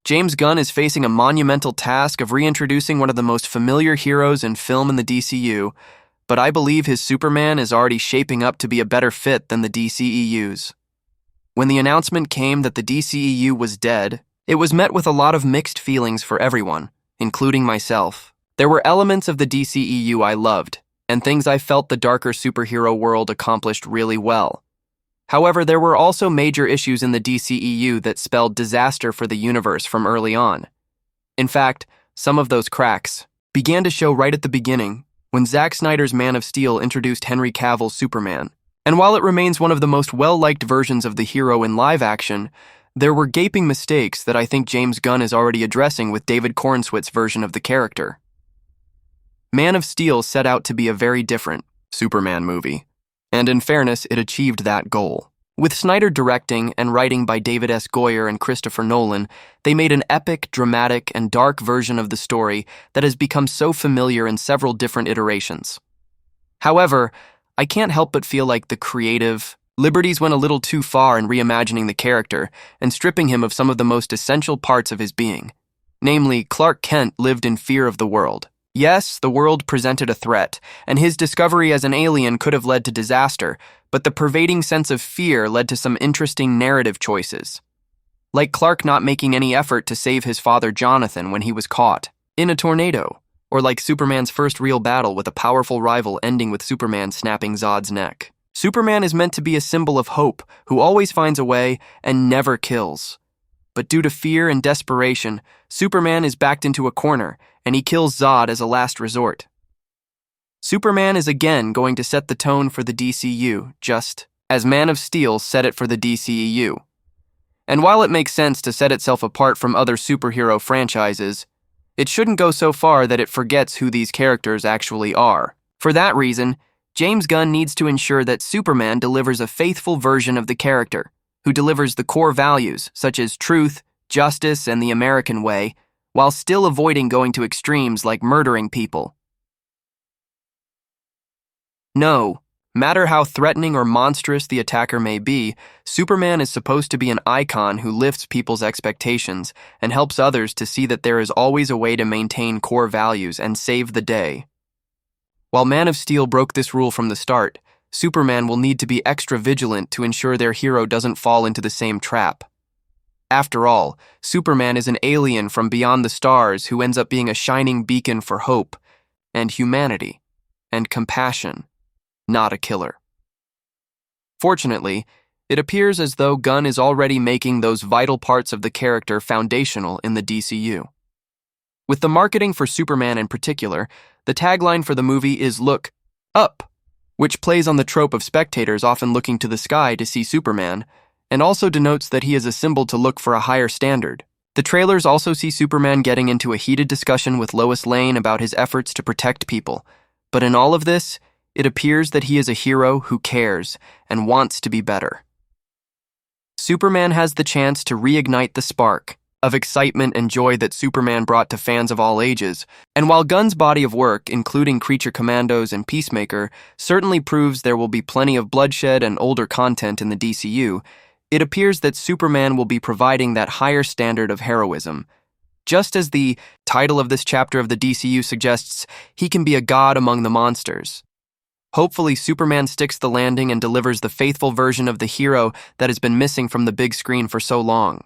James Gunn is facing a monumental task of reintroducing one of the most familiar heroes in film in the DCU, but I believe his Superman is already shaping up to be a better fit than the DCEU's. When the announcement came that the DCEU was dead, it was met with a lot of mixed feelings for everyone, including myself. There were elements of the DCEU I loved, and things I felt the darker superhero world accomplished really well. However, there were also major issues in the DCEU that spelled disaster for the universe from early on. In fact, some of those cracks began to show right at the beginning when Zack Snyder's Man of Steel introduced Henry Cavill's Superman. And while it remains one of the most well-liked versions of the hero in live action, there were gaping mistakes that I think James Gunn is already addressing with David Corenswit's version of the character. Man of Steel set out to be a very different Superman movie, and in fairness, it achieved that goal. With Snyder directing and writing by David S. Goyer and Christopher Nolan, they made an epic, dramatic, and dark version of the story that has become so familiar in several different iterations. However, I can't help but feel like the creative liberties went a little too far in reimagining the character and stripping him of some of the most essential parts of his being. Namely, Clark Kent lived in fear of the world. Yes, the world presented a threat, and his discovery as an alien could have led to disaster, but the pervading sense of fear led to some interesting narrative choices. Like Clark not making any effort to save his father Jonathan when he was caught in a tornado, or like Superman's first real battle with a powerful rival ending with Superman snapping Zod's neck. Superman is meant to be a symbol of hope, who always finds a way and never kills. But due to fear and desperation, Superman is backed into a corner, and he kills Zod as a last resort. Superman is again going to set the tone for the DCU, just as Man of Steel set it for the DCEU. And while it makes sense to set itself apart from other superhero franchises, it shouldn't go so far that it forgets who these characters actually are. For that reason, James Gunn needs to ensure that Superman delivers a faithful version of the character, who delivers the core values such as truth, justice, and the American way, while still avoiding going to extremes like murdering people. No matter how threatening or monstrous the attacker may be, Superman is supposed to be an icon who lifts people's expectations and helps others to see that there is always a way to maintain core values and save the day. While Man of Steel broke this rule from the start, Superman will need to be extra vigilant to ensure their hero doesn't fall into the same trap. After all, Superman is an alien from beyond the stars who ends up being a shining beacon for hope and humanity and compassion, not a killer. Fortunately, it appears as though Gunn is already making those vital parts of the character foundational in the DCU. With the marketing for Superman in particular, the tagline for the movie is "Look up," which plays on the trope of spectators often looking to the sky to see Superman, and also denotes that he is a symbol to look for a higher standard. The trailers also see Superman getting into a heated discussion with Lois Lane about his efforts to protect people, but in all of this, it appears that he is a hero who cares and wants to be better. Superman has the chance to reignite the spark of excitement and joy that Superman brought to fans of all ages, and while Gunn's body of work, including Creature Commandos and Peacemaker, certainly proves there will be plenty of bloodshed and older content in the DCU, it appears that Superman will be providing that higher standard of heroism. Just as the title of this chapter of the DCU suggests, he can be a god among the monsters. Hopefully, Superman sticks the landing and delivers the faithful version of the hero that has been missing from the big screen for so long.